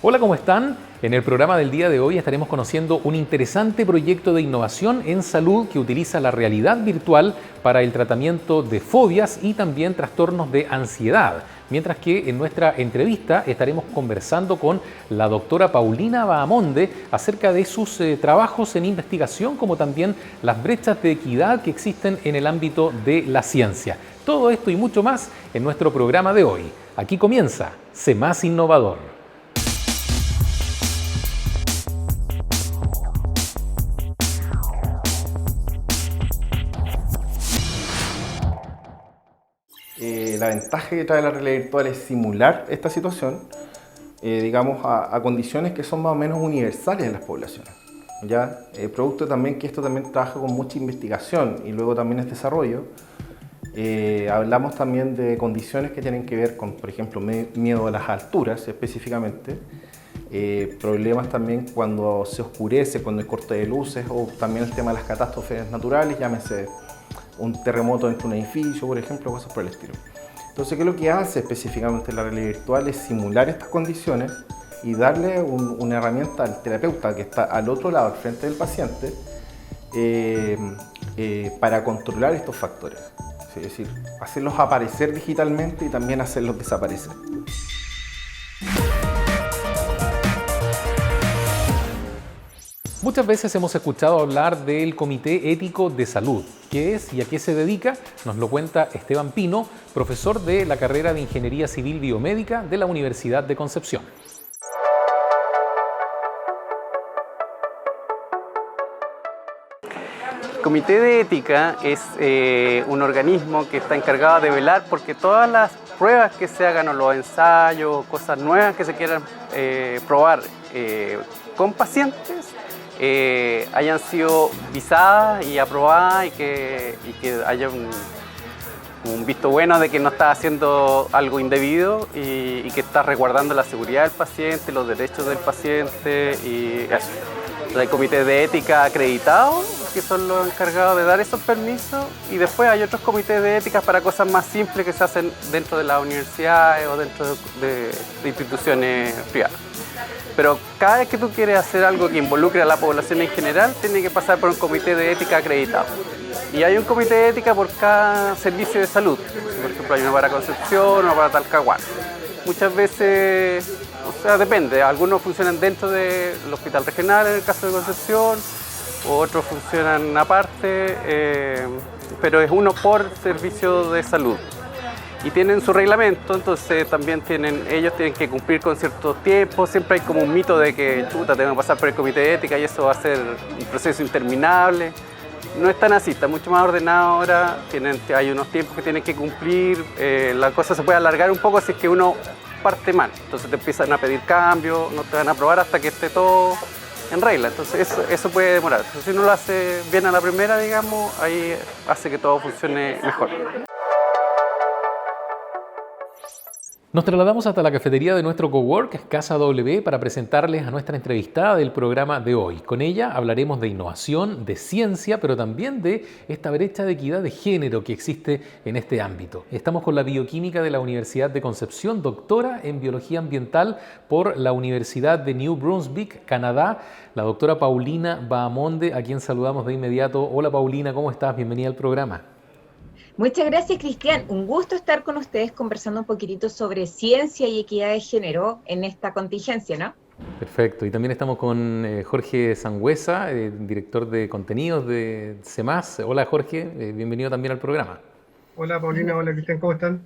Hola, ¿cómo están? En el programa del día de hoy estaremos conociendo un interesante proyecto de innovación en salud que utiliza la realidad virtual para el tratamiento de fobias y también trastornos de ansiedad. Mientras que en nuestra entrevista estaremos conversando con la doctora Paulina Bahamonde acerca de sus trabajos en investigación, como también las brechas de equidad que existen en el ámbito de la ciencia. Todo esto y mucho más en nuestro programa de hoy. Aquí comienza Sé Más Innovador. La ventaja que trae la realidad virtual es simular esta situación, digamos, a condiciones que son más o menos universales en las poblaciones. ¿Ya? Producto también que esto también trabaja con mucha investigación y luego también es desarrollo. Hablamos también de condiciones que tienen que ver con, por ejemplo, miedo a las alturas específicamente, problemas también cuando se oscurece, cuando hay corte de luces, o también el tema de las catástrofes naturales, llámese un terremoto dentro de un edificio, por ejemplo, cosas por el estilo. Entonces, ¿qué es lo que hace específicamente la realidad virtual? Es simular estas condiciones y darle una herramienta al terapeuta que está al otro lado, al frente del paciente, para controlar estos factores. Es decir, hacerlos aparecer digitalmente y también hacerlos desaparecer. Muchas veces hemos escuchado hablar del Comité Ético de Salud. ¿Qué es y a qué se dedica? Nos lo cuenta Esteban Pino, profesor de la carrera de Ingeniería Civil Biomédica de la Universidad de Concepción. El Comité de Ética es un organismo que está encargado de velar porque todas las pruebas que se hagan o los ensayos, cosas nuevas que se quieran probar con pacientes, hayan sido visadas y aprobadas y que haya un visto bueno de que no está haciendo algo indebido y que está resguardando la seguridad del paciente, los derechos del paciente y eso. Entonces, hay comités de ética acreditados que son los encargados de dar esos permisos y después hay otros comités de ética para cosas más simples que se hacen dentro de las universidades o dentro de instituciones privadas. Pero cada vez que tú quieres hacer algo que involucre a la población en general, tiene que pasar por un comité de ética acreditado. Y hay un comité de ética por cada servicio de salud. Por ejemplo, hay uno para Concepción, uno para Talcahuano. Muchas veces, o sea, depende. Algunos funcionan dentro del hospital regional, en el caso de Concepción, otros funcionan aparte, pero es uno por servicio de salud. Y tienen su reglamento, entonces también ellos tienen que cumplir con ciertos tiempos. Siempre hay como un mito de que tengo que pasar por el comité de ética y eso va a ser un proceso interminable. No es tan así, está mucho más ordenado ahora, hay unos tiempos que tienen que cumplir, la cosa se puede alargar un poco si es que uno parte mal. Entonces te empiezan a pedir cambios, no te van a aprobar hasta que esté todo en regla, entonces eso puede demorar. Entonces, si uno lo hace bien a la primera, digamos, ahí hace que todo funcione mejor. Nos trasladamos hasta la cafetería de nuestro cowork, Casa W, para presentarles a nuestra entrevistada del programa de hoy. Con ella hablaremos de innovación, de ciencia, pero también de esta brecha de equidad de género que existe en este ámbito. Estamos con la bioquímica de la Universidad de Concepción, doctora en biología ambiental por la Universidad de New Brunswick, Canadá, la doctora Paulina Bahamonde, a quien saludamos de inmediato. Hola Paulina, ¿cómo estás? Bienvenida al programa. Muchas gracias, Cristian. Un gusto estar con ustedes conversando un poquitito sobre ciencia y equidad de género en esta contingencia, ¿no? Perfecto. Y también estamos con Jorge Sangüesa, director de contenidos de Sé Más. Hola Jorge, bienvenido también al programa. Hola Paulina, hola Cristian, ¿cómo están?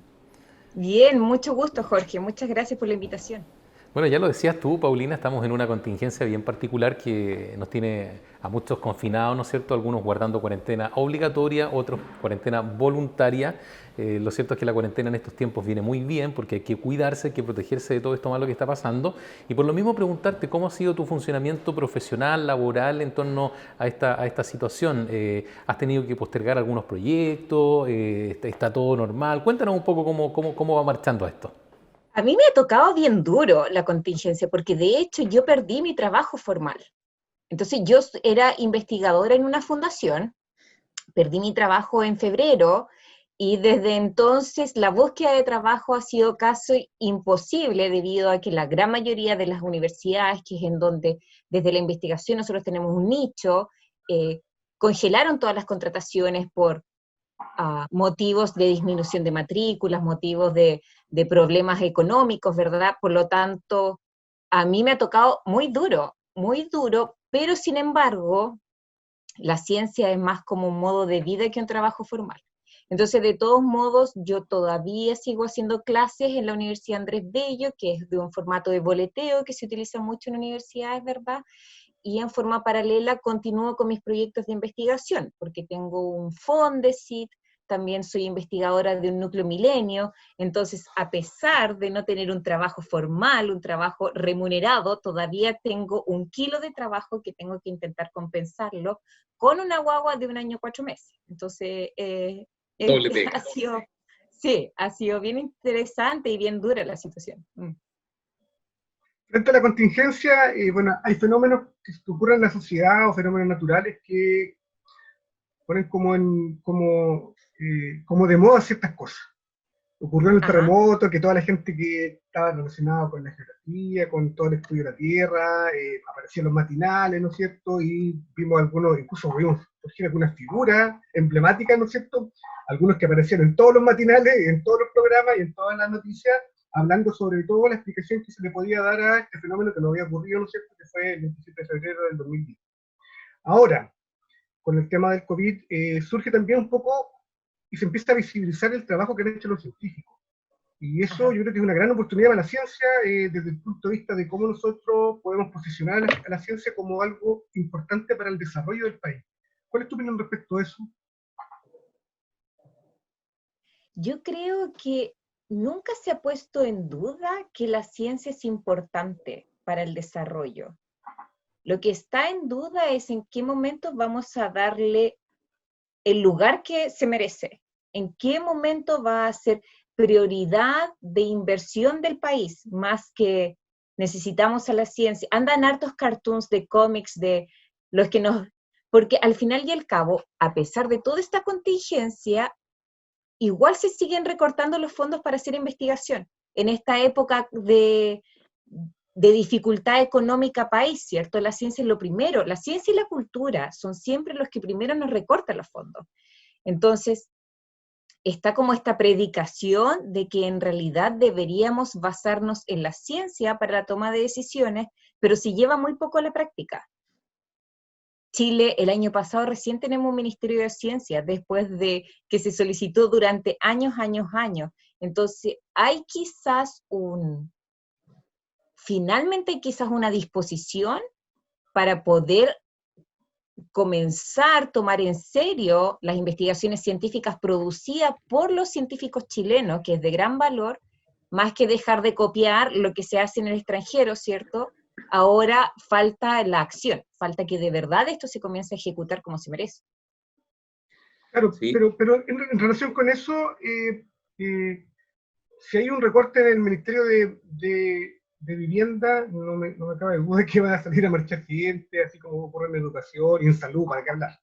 Bien, mucho gusto, Jorge. Muchas gracias por la invitación. Bueno, ya lo decías tú, Paulina, estamos en una contingencia bien particular que nos tiene a muchos confinados, ¿no es cierto? Algunos guardando cuarentena obligatoria, otros cuarentena voluntaria. Lo cierto es que la cuarentena en estos tiempos viene muy bien porque hay que cuidarse, hay que protegerse de todo esto malo que está pasando. Y por lo mismo preguntarte cómo ha sido tu funcionamiento profesional, laboral en torno a esta situación. ¿Has tenido que postergar algunos proyectos? ¿Está todo normal? Cuéntanos un poco cómo va marchando esto. A mí me ha tocado bien duro la contingencia porque de hecho yo perdí mi trabajo formal. Entonces yo era investigadora en una fundación, perdí mi trabajo en febrero Y desde entonces la búsqueda de trabajo ha sido casi imposible debido a que la gran mayoría de las universidades, que es en donde desde la investigación nosotros tenemos un nicho, congelaron todas las contrataciones por motivos de disminución de matrículas, motivos de problemas económicos, ¿verdad? Por lo tanto, a mí me ha tocado muy duro, pero sin embargo, la ciencia es más como un modo de vida que un trabajo formal. Entonces, de todos modos, yo todavía sigo haciendo clases en la Universidad Andrés Bello, que es de un formato de boleteo que se utiliza mucho en universidades, ¿verdad? Y en forma paralela continúo con mis proyectos de investigación, porque tengo un Fondesit, también soy investigadora de un núcleo milenio, entonces a pesar de no tener un trabajo formal, un trabajo remunerado, todavía tengo 1 kilo de trabajo que tengo que intentar compensarlo con una guagua de 1 año 4 meses. Entonces, Doble pega. ha sido bien interesante y bien dura la situación. Frente a la contingencia, bueno, hay fenómenos que ocurren en la sociedad o fenómenos naturales que ponen como de moda ciertas cosas. Ocurrió en el Ajá. terremoto, que toda la gente que estaba relacionada con la geografía, con todo el estudio de la Tierra, aparecían los matinales, ¿no es cierto? Y vimos algunos, incluso vimos surgir algunas figuras emblemáticas, ¿no es cierto? Algunos que aparecieron en todos los matinales, en todos los programas y en todas las noticias, hablando sobre todo la explicación que se le podía dar a este fenómeno que no había ocurrido, ¿no es cierto?, que fue el 27 de febrero del 2010. Ahora, con el tema del COVID, surge también un poco y se empieza a visibilizar el trabajo que han hecho los científicos. Y eso yo creo que es una gran oportunidad para la ciencia, desde el punto de vista de cómo nosotros podemos posicionar a la ciencia como algo importante para el desarrollo del país. ¿Cuál es tu opinión respecto a eso? Yo creo que nunca se ha puesto en duda que la ciencia es importante para el desarrollo. Lo que está en duda es en qué momento vamos a darle el lugar que se merece, en qué momento va a ser prioridad de inversión del país, más que necesitamos a la ciencia. Andan hartos cartoons de cómics de los que nos... Porque al final y al cabo, a pesar de toda esta contingencia, igual se siguen recortando los fondos para hacer investigación. En esta época de dificultad económica país, ¿cierto? La ciencia es lo primero. La ciencia y la cultura son siempre los que primero nos recortan los fondos. Entonces, está como esta predicación de que en realidad deberíamos basarnos en la ciencia para la toma de decisiones, pero se lleva muy poco a la práctica. Chile, el año pasado recién tenemos un Ministerio de Ciencia, después de que se solicitó durante años. Entonces, finalmente hay quizás una disposición para poder comenzar a tomar en serio las investigaciones científicas producidas por los científicos chilenos, que es de gran valor, más que dejar de copiar lo que se hace en el extranjero, ¿cierto? Ahora falta la acción, falta que de verdad esto se comience a ejecutar como se merece. Claro, Sí. pero en relación con eso, si hay un recorte en el Ministerio de Vivienda, no me cabe duda de que va a salir a marchar gente, así como ocurre en educación y en salud, ¿para qué hablar?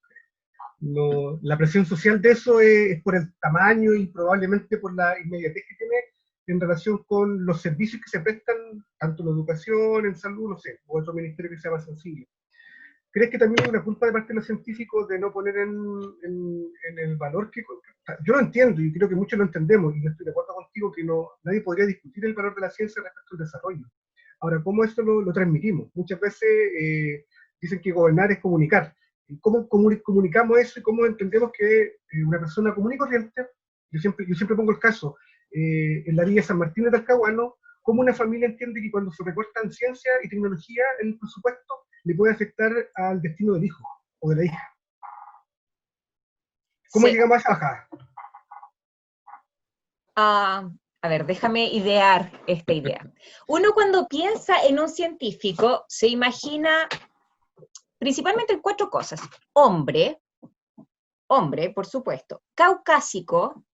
No, la presión social de eso es por el tamaño y probablemente por la inmediatez que tiene en relación con los servicios que se prestan, tanto en educación, en salud, no sé, o otro ministerio que sea más sencillo. ¿Crees que también hay una culpa de parte de los científicos de no poner en el valor que... Yo lo entiendo y creo que muchos lo entendemos, y yo estoy de acuerdo contigo que nadie podría discutir el valor de la ciencia respecto al desarrollo. Ahora, ¿cómo esto lo transmitimos? Muchas veces dicen que gobernar es comunicar. ¿Cómo comunicamos eso y cómo entendemos que una persona común y corriente, yo siempre pongo el caso, en la Villa San Martín de Talcahuano, cómo una familia entiende que cuando se recortan ciencia y tecnología en el presupuesto, le puede afectar al destino del hijo o de la hija? ¿Cómo Sí. llegamos a esa bajada? A ver, déjame idear esta idea. Uno cuando piensa en un científico se imagina principalmente en 4 cosas. Hombre, por supuesto, caucásico,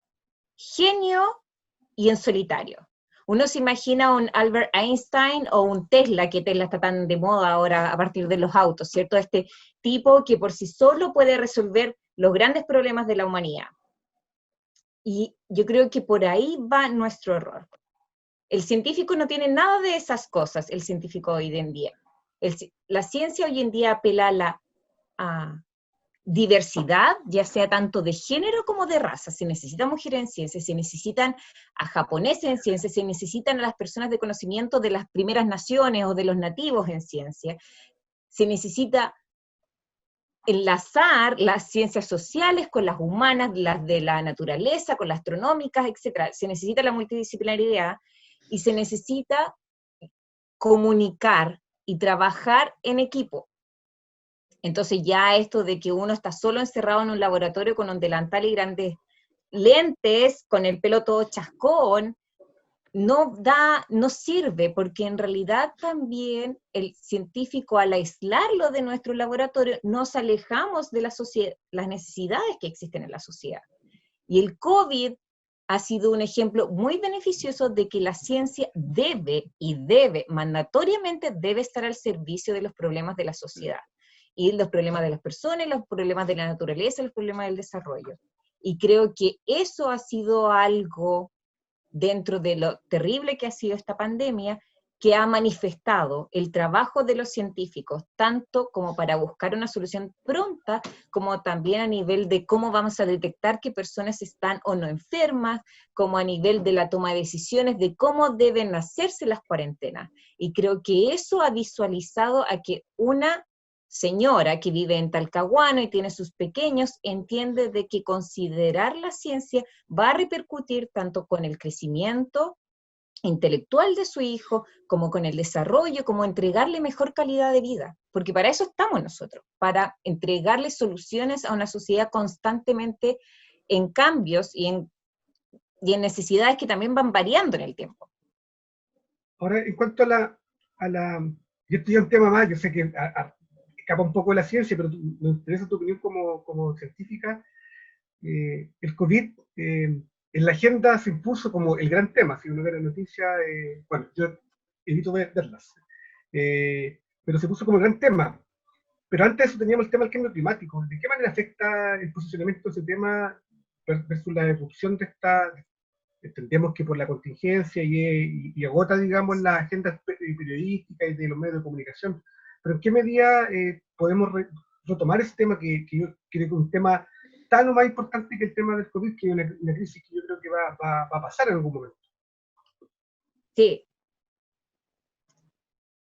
genio y en solitario. Uno se imagina un Albert Einstein o un Tesla, que Tesla está tan de moda ahora a partir de los autos, ¿cierto? Este tipo que por sí solo puede resolver los grandes problemas de la humanidad. Y yo creo que por ahí va nuestro error. El científico no tiene nada de esas cosas, el científico hoy en día. La ciencia hoy en día apela a diversidad, ya sea tanto de género como de raza. Se necesitan mujeres en ciencia, se necesitan a japoneses en ciencia, se necesitan a las personas de conocimiento de las primeras naciones o de los nativos en ciencia. Se necesita enlazar las ciencias sociales con las humanas, las de la naturaleza, con las astronómicas, etc. Se necesita la multidisciplinaridad y se necesita comunicar y trabajar en equipo. Entonces ya esto de que uno está solo encerrado en un laboratorio con un delantal y grandes lentes, con el pelo todo chascón, no sirve, porque en realidad también el científico, al aislarlo de nuestro laboratorio, nos alejamos de las necesidades que existen en la sociedad. Y el COVID ha sido un ejemplo muy beneficioso de que la ciencia mandatoriamente debe estar al servicio de los problemas de la sociedad, y los problemas de las personas, los problemas de la naturaleza, los problemas del desarrollo. Y creo que eso ha sido algo dentro de lo terrible que ha sido esta pandemia, que ha manifestado el trabajo de los científicos, tanto como para buscar una solución pronta, como también a nivel de cómo vamos a detectar qué personas están o no enfermas, como a nivel de la toma de decisiones de cómo deben hacerse las cuarentenas. Y creo que eso ha visualizado a que una señora que vive en Talcahuano y tiene sus pequeños, entiende de que considerar la ciencia va a repercutir tanto con el crecimiento intelectual de su hijo, como con el desarrollo, como entregarle mejor calidad de vida, porque para eso estamos nosotros, para entregarle soluciones a una sociedad constantemente en cambios y en necesidades que también van variando en el tiempo. Ahora, en cuanto a la yo estoy un tema más, yo sé que escapa un poco de la ciencia, pero me interesa tu opinión como científica. El COVID en la agenda se impuso como el gran tema. Si uno ve la noticia, bueno, yo evito verlas, pero se puso como el gran tema. Pero antes de eso teníamos el tema del cambio climático. ¿De qué manera afecta el posicionamiento de ese tema versus la erupción de esta? Entendemos que por la contingencia y agota, digamos, la agenda periodística y de los medios de comunicación. Pero ¿en qué medida podemos retomar ese tema que yo creo que es un tema tan o más importante que el tema del COVID, que es una crisis que yo creo que va a pasar en algún momento? Sí.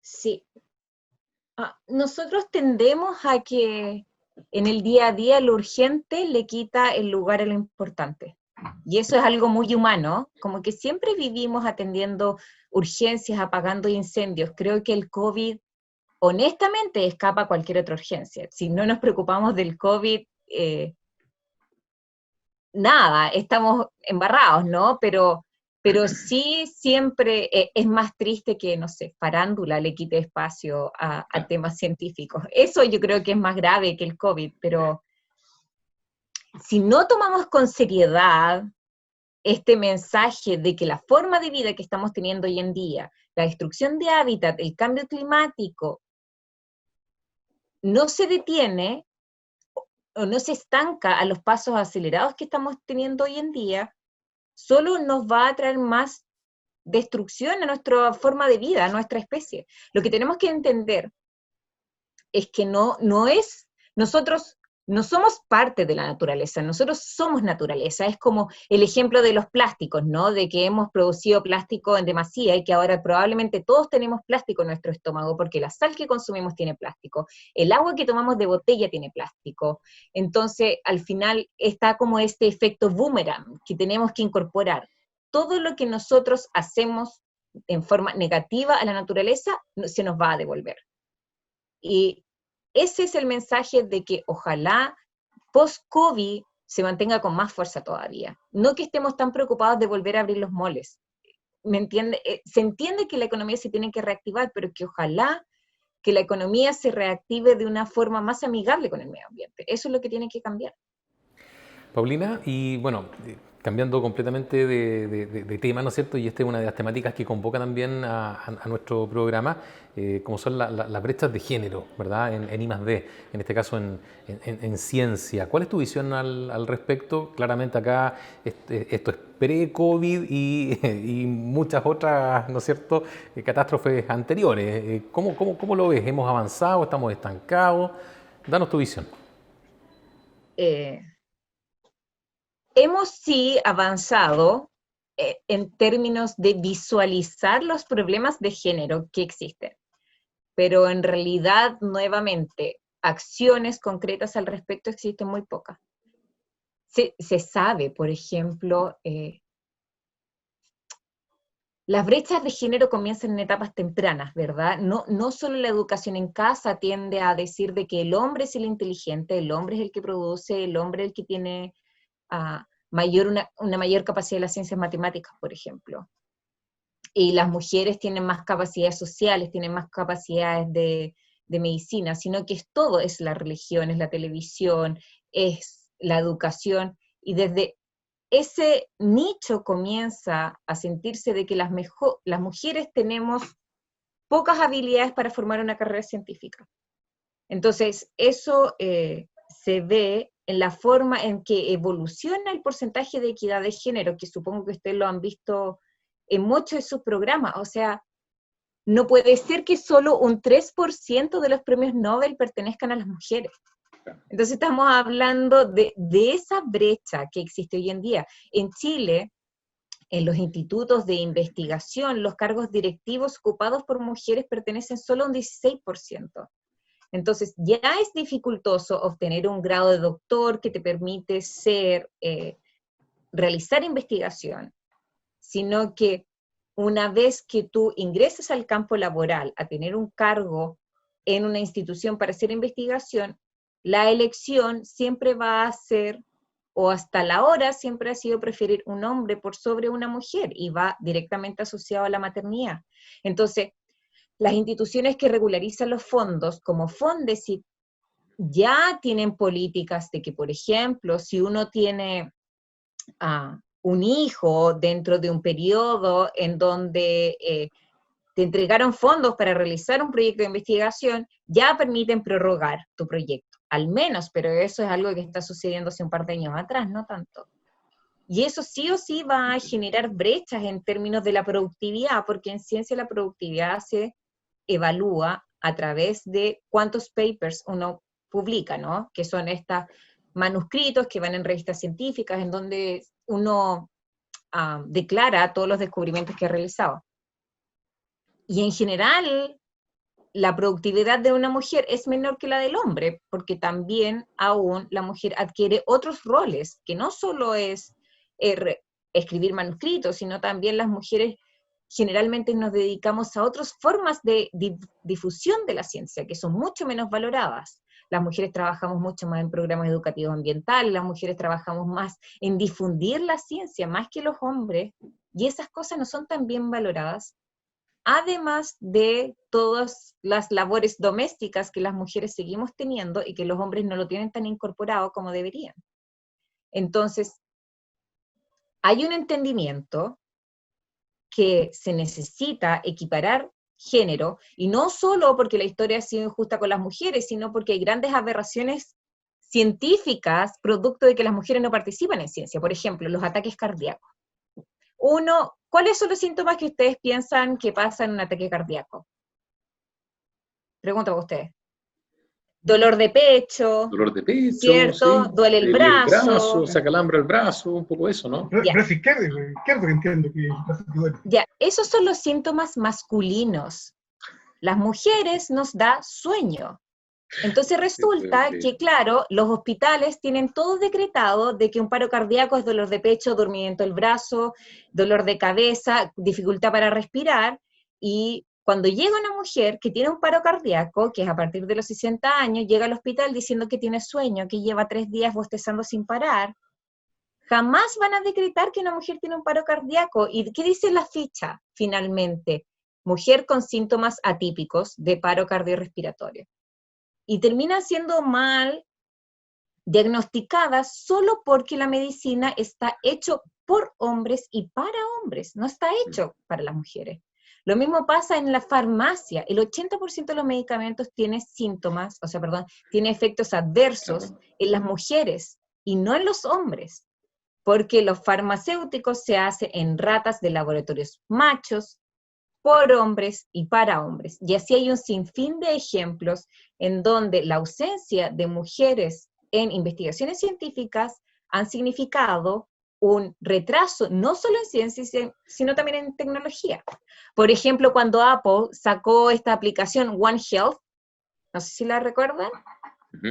Sí. Nosotros tendemos a que en el día a día lo urgente le quita el lugar a lo importante. Y eso es algo muy humano, como que siempre vivimos atendiendo urgencias, apagando incendios. Creo que el COVID, honestamente, escapa a cualquier otra urgencia. Si no nos preocupamos del COVID, nada, estamos embarrados, ¿no? Pero sí siempre es más triste que, no sé, farándula le quite espacio a temas científicos. Eso yo creo que es más grave que el COVID, pero si no tomamos con seriedad este mensaje de que la forma de vida que estamos teniendo hoy en día, la destrucción de hábitat, el cambio climático, no se detiene o no se estanca a los pasos acelerados que estamos teniendo hoy en día, solo nos va a traer más destrucción a nuestra forma de vida, a nuestra especie. Lo que tenemos que entender es que nosotros no somos parte de la naturaleza, nosotros somos naturaleza. Es como el ejemplo de los plásticos, ¿no? De que hemos producido plástico en demasía y que ahora probablemente todos tenemos plástico en nuestro estómago porque la sal que consumimos tiene plástico, el agua que tomamos de botella tiene plástico. Entonces, al final está como este efecto boomerang que tenemos que incorporar. Todo lo que nosotros hacemos en forma negativa a la naturaleza se nos va a devolver. Y ese es el mensaje de que ojalá post-COVID se mantenga con más fuerza todavía. No que estemos tan preocupados de volver a abrir los moles. ¿Me entiende? Se entiende que la economía se tiene que reactivar, pero que ojalá que la economía se reactive de una forma más amigable con el medio ambiente. Eso es lo que tiene que cambiar. Paulina, y bueno, Cambiando completamente de tema, ¿no es cierto? Y esta es una de las temáticas que convoca también a nuestro programa, como son las brechas de género, ¿verdad? En I+D, en este caso en ciencia. ¿Cuál es tu visión al respecto? Claramente acá esto es pre-COVID y muchas otras, ¿no es cierto?, catástrofes anteriores. ¿Cómo lo ves? ¿Hemos avanzado? ¿Estamos estancados? Danos tu visión. Eh, Hemos sí avanzado en términos de visualizar los problemas de género que existen, pero en realidad, nuevamente, acciones concretas al respecto existen muy pocas. Se sabe, por ejemplo, las brechas de género comienzan en etapas tempranas, ¿verdad? No solo la educación en casa tiende a decir de que el hombre es el inteligente, el hombre es el que produce, el hombre es el que tiene una mayor capacidad de las ciencias matemáticas, por ejemplo. Y las mujeres tienen más capacidades sociales, tienen más capacidades de medicina, sino que es todo, es la religión, es la televisión, es la educación, y desde ese nicho comienza a sentirse de que las mujeres tenemos pocas habilidades para formar una carrera científica. Entonces, eso se ve en la forma en que evoluciona el porcentaje de equidad de género, que supongo que ustedes lo han visto en muchos de sus programas. O sea, no puede ser que solo un 3% de los premios Nobel pertenezcan a las mujeres. Entonces estamos hablando de esa brecha que existe hoy en día. En Chile, en los institutos de investigación, los cargos directivos ocupados por mujeres pertenecen solo a un 16%. Entonces, ya es dificultoso obtener un grado de doctor que te permite realizar investigación, sino que una vez que tú ingresas al campo laboral a tener un cargo en una institución para hacer investigación, la elección siempre va a ser, o hasta la hora siempre ha sido preferir un hombre por sobre una mujer, y va directamente asociado a la maternidad. Entonces, las instituciones que regularizan los fondos, como Fondesit, ya tienen políticas de que, por ejemplo, si uno tiene un hijo dentro de un periodo en donde te entregaron fondos para realizar un proyecto de investigación, ya permiten prorrogar tu proyecto, al menos, pero eso es algo que está sucediendo hace un par de años atrás, no tanto. Y eso sí o sí va a generar brechas en términos de la productividad, porque en ciencia la productividad se evalúa a través de cuántos papers uno publica, ¿no? Que son estos manuscritos que van en revistas científicas, en donde uno declara todos los descubrimientos que ha realizado. Y en general, la productividad de una mujer es menor que la del hombre, porque también aún la mujer adquiere otros roles, que no solo es escribir manuscritos, sino también las mujeres generalmente nos dedicamos a otras formas de difusión de la ciencia, que son mucho menos valoradas. Las mujeres trabajamos mucho más en programas educativos ambientales, las mujeres trabajamos más en difundir la ciencia, más que los hombres, y esas cosas no son tan bien valoradas, además de todas las labores domésticas que las mujeres seguimos teniendo y que los hombres no lo tienen tan incorporado como deberían. Entonces, hay un entendimiento que se necesita equiparar género, y no solo porque la historia ha sido injusta con las mujeres, sino porque hay grandes aberraciones científicas producto de que las mujeres no participan en ciencia. Por ejemplo, los ataques cardíacos. ¿Cuáles son los síntomas que ustedes piensan que pasa en un ataque cardíaco? Pregunto para ustedes. Dolor de pecho, ¿cierto? Sí. Duele el brazo. Se acalambra el brazo, un poco eso, ¿no? Brazo izquierdo que entiendo que el brazo que duele. Ya, esos son los síntomas masculinos. Las mujeres nos da sueño. Entonces resulta que, claro, los hospitales tienen todo decretado de que un paro cardíaco es dolor de pecho, dormimiento del brazo, dolor de cabeza, dificultad para respirar, y cuando llega una mujer que tiene un paro cardíaco, que es a partir de los 60 años, llega al hospital diciendo que tiene sueño, que lleva 3 días bostezando sin parar, jamás van a decretar que una mujer tiene un paro cardíaco. ¿Y qué dice la ficha, finalmente? Mujer con síntomas atípicos de paro cardiorrespiratorio. Y termina siendo mal diagnosticada solo porque la medicina está hecho por hombres y para hombres, no está hecho para las mujeres. Lo mismo pasa en la farmacia, el 80% de los medicamentos tiene síntomas, o sea, perdón, tiene efectos adversos en las mujeres y no en los hombres, porque los farmacéuticos se hacen en ratas de laboratorios machos, por hombres y para hombres. Y así hay un sinfín de ejemplos en donde la ausencia de mujeres en investigaciones científicas han significado un retraso, no solo en ciencia, sino también en tecnología. Por ejemplo, cuando Apple sacó esta aplicación One Health, no sé si la recuerdan,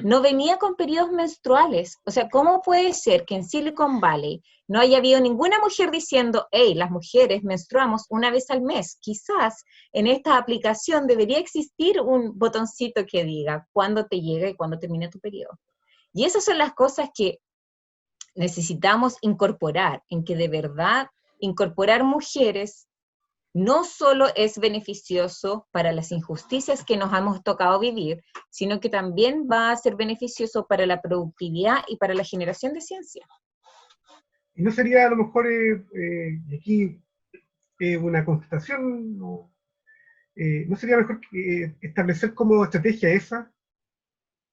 no venía con periodos menstruales. O sea, ¿cómo puede ser que en Silicon Valley no haya habido ninguna mujer diciendo, hey, las mujeres menstruamos una vez al mes? Quizás en esta aplicación debería existir un botoncito que diga cuándo te llega y cuándo termina tu periodo. Y esas son las cosas que necesitamos incorporar, en que de verdad incorporar mujeres no solo es beneficioso para las injusticias que nos hemos tocado vivir, sino que también va a ser beneficioso para la productividad y para la generación de ciencia. ¿Y no sería a lo mejor, y aquí una constatación, no sería mejor establecer como estrategia esa?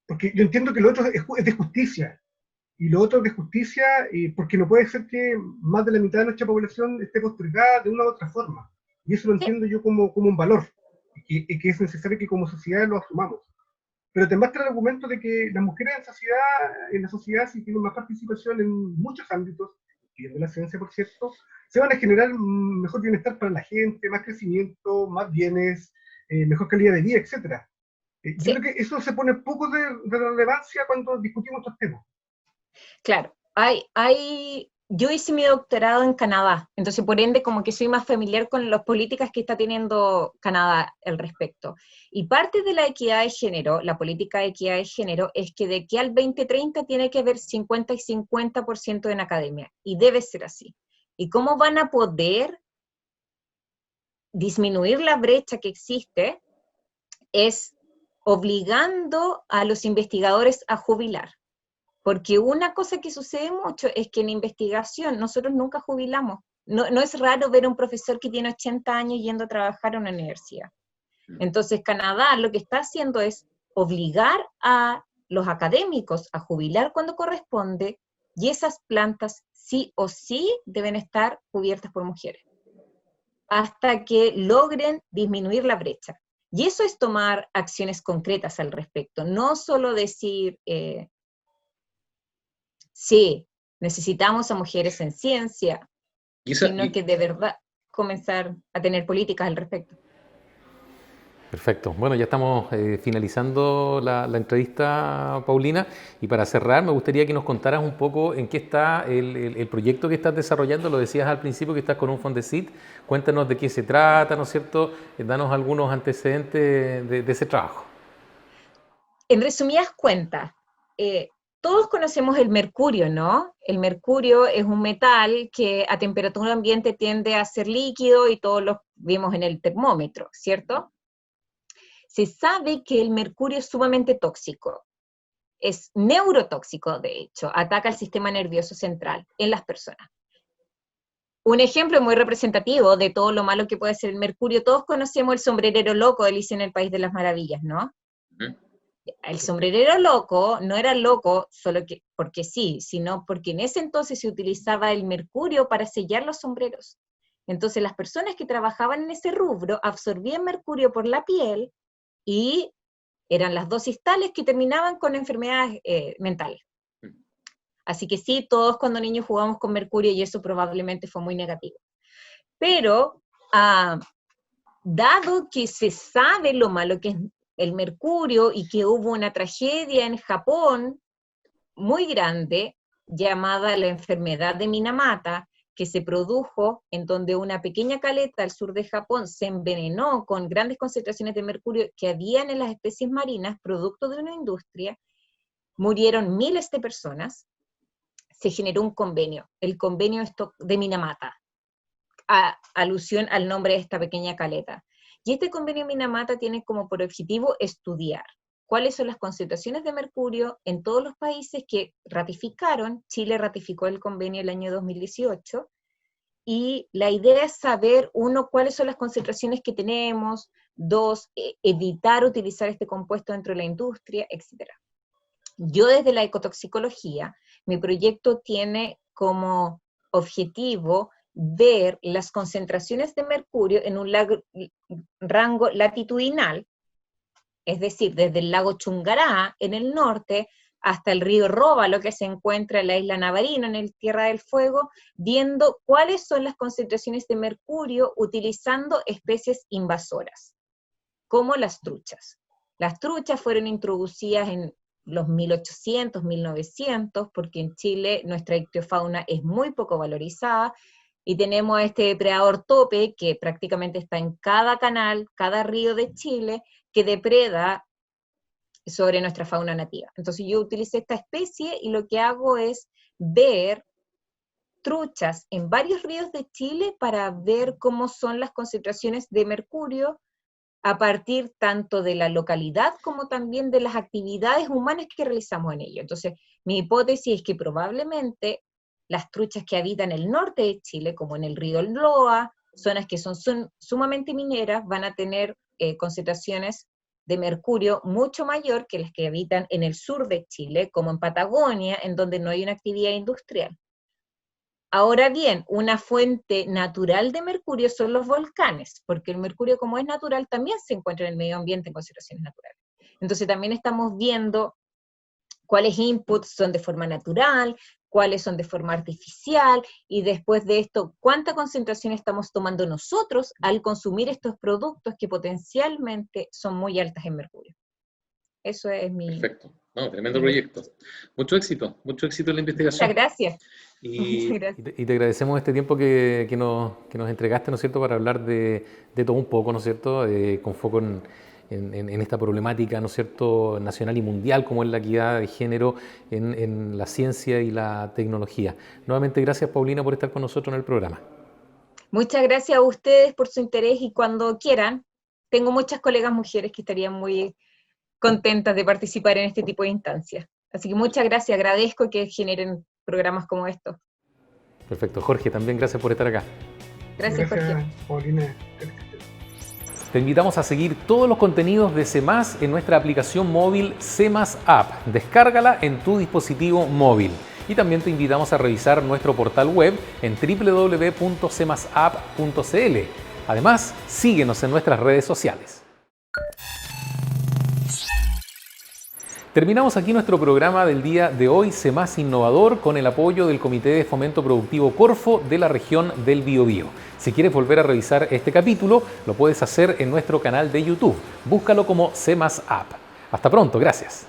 Porque yo entiendo que lo otro es de justicia, y lo otro es de justicia porque no puede ser que más de la mitad de nuestra población esté postergada de una u otra forma. Y eso lo entiendo yo como un valor, y que es necesario que como sociedad lo asumamos. Pero te muestra el argumento de que las mujeres en la sociedad, si tienen más participación en muchos ámbitos, incluyendo la ciencia, por cierto, se van a generar mejor bienestar para la gente, más crecimiento, más bienes, mejor calidad de vida, etc. Yo creo que eso se pone poco de relevancia cuando discutimos estos temas. Claro, yo hice mi doctorado en Canadá, entonces por ende como que soy más familiar con las políticas que está teniendo Canadá al respecto. Y parte de la equidad de género, la política de equidad de género, es que de aquí al 2030 tiene que haber 50 y 50% en academia, y debe ser así. ¿Y cómo van a poder disminuir la brecha que existe? Es obligando a los investigadores a jubilar. Porque una cosa que sucede mucho es que en investigación nosotros nunca jubilamos. No es raro ver a un profesor que tiene 80 años yendo a trabajar a una universidad. Entonces Canadá lo que está haciendo es obligar a los académicos a jubilar cuando corresponde, y esas plantas sí o sí deben estar cubiertas por mujeres, hasta que logren disminuir la brecha. Y eso es tomar acciones concretas al respecto, no solo decir... sí, necesitamos a mujeres en ciencia, sino que de verdad comenzar a tener políticas al respecto. Perfecto. Bueno, ya estamos finalizando la entrevista, Paulina, y para cerrar me gustaría que nos contaras un poco en qué está el proyecto que estás desarrollando. Lo decías al principio que estás con un Fondesit. Cuéntanos de qué se trata, ¿no es cierto? Danos algunos antecedentes de ese trabajo. En resumidas cuentas, todos conocemos el mercurio, ¿no? El mercurio es un metal que a temperatura ambiente tiende a ser líquido y todos lo vimos en el termómetro, ¿cierto? Se sabe que el mercurio es sumamente tóxico, es neurotóxico, de hecho, ataca el sistema nervioso central en las personas. Un ejemplo muy representativo de todo lo malo que puede ser el mercurio, todos conocemos el sombrerero loco de Alicia en el País de las Maravillas, ¿no? El sombrerero loco no era loco solo porque sí, sino porque en ese entonces se utilizaba el mercurio para sellar los sombreros. Entonces las personas que trabajaban en ese rubro absorbían mercurio por la piel y eran las dosis tales que terminaban con enfermedades mentales. Así que sí, todos cuando niños jugamos con mercurio y eso probablemente fue muy negativo. Pero, dado que se sabe lo malo que es el mercurio y que hubo una tragedia en Japón muy grande llamada la enfermedad de Minamata, que se produjo en donde una pequeña caleta al sur de Japón se envenenó con grandes concentraciones de mercurio que habían en las especies marinas, producto de una industria, murieron miles de personas, se generó un convenio, el convenio de Minamata, alusión al nombre de esta pequeña caleta. Y este convenio Minamata tiene como por objetivo estudiar cuáles son las concentraciones de mercurio en todos los países que ratificaron. Chile ratificó el convenio el año 2018, y la idea es saber, uno, cuáles son las concentraciones que tenemos, dos, evitar utilizar este compuesto dentro de la industria, etc. Yo desde la ecotoxicología, mi proyecto tiene como objetivo ver las concentraciones de mercurio en un rango latitudinal, es decir, desde el lago Chungará en el norte hasta el río Róbalo, que se encuentra en la isla Navarino, en el Tierra del Fuego, viendo cuáles son las concentraciones de mercurio utilizando especies invasoras, como las truchas. Las truchas fueron introducidas en los 1800, 1900, porque en Chile nuestra ictiofauna es muy poco valorizada, y tenemos a este depredador tope que prácticamente está en cada canal, cada río de Chile, que depreda sobre nuestra fauna nativa. Entonces yo utilicé esta especie y lo que hago es ver truchas en varios ríos de Chile para ver cómo son las concentraciones de mercurio a partir tanto de la localidad como también de las actividades humanas que realizamos en ello. Entonces, mi hipótesis es que probablemente las truchas que habitan el norte de Chile, como en el río Loa, zonas que son sumamente mineras, van a tener concentraciones de mercurio mucho mayor que las que habitan en el sur de Chile, como en Patagonia, en donde no hay una actividad industrial. Ahora bien, una fuente natural de mercurio son los volcanes, porque el mercurio, como es natural, también se encuentra en el medio ambiente en concentraciones naturales. Entonces también estamos viendo cuáles inputs son de forma natural, cuáles son de forma artificial, y después de esto, cuánta concentración estamos tomando nosotros al consumir estos productos que potencialmente son muy altas en mercurio. Eso es mi... Perfecto. No, tremendo proyecto. Mucho éxito en la investigación. Muchas gracias. Y te agradecemos este tiempo que nos entregaste, ¿no es cierto?, para hablar de todo un poco, ¿no es cierto?, con foco en esta problemática, ¿no es cierto?, nacional y mundial, como es la equidad de género en la ciencia y la tecnología. Nuevamente, gracias, Paulina, por estar con nosotros en el programa. Muchas gracias a ustedes por su interés, y cuando quieran, tengo muchas colegas mujeres que estarían muy contentas de participar en este tipo de instancias. Así que muchas gracias, agradezco que generen programas como estos. Perfecto. Jorge, también gracias por estar acá. Gracias, Jorge. Paulina. Te invitamos a seguir todos los contenidos de C+, en nuestra aplicación móvil C+ App. Descárgala en tu dispositivo móvil. Y también te invitamos a revisar nuestro portal web en www.cmasapp.cl. Además, síguenos en nuestras redes sociales. Terminamos aquí nuestro programa del día de hoy, C+ Innovador, con el apoyo del Comité de Fomento Productivo Corfo de la región del Biobío. Si quieres volver a revisar este capítulo, lo puedes hacer en nuestro canal de YouTube. Búscalo como C+ App. Hasta pronto, gracias.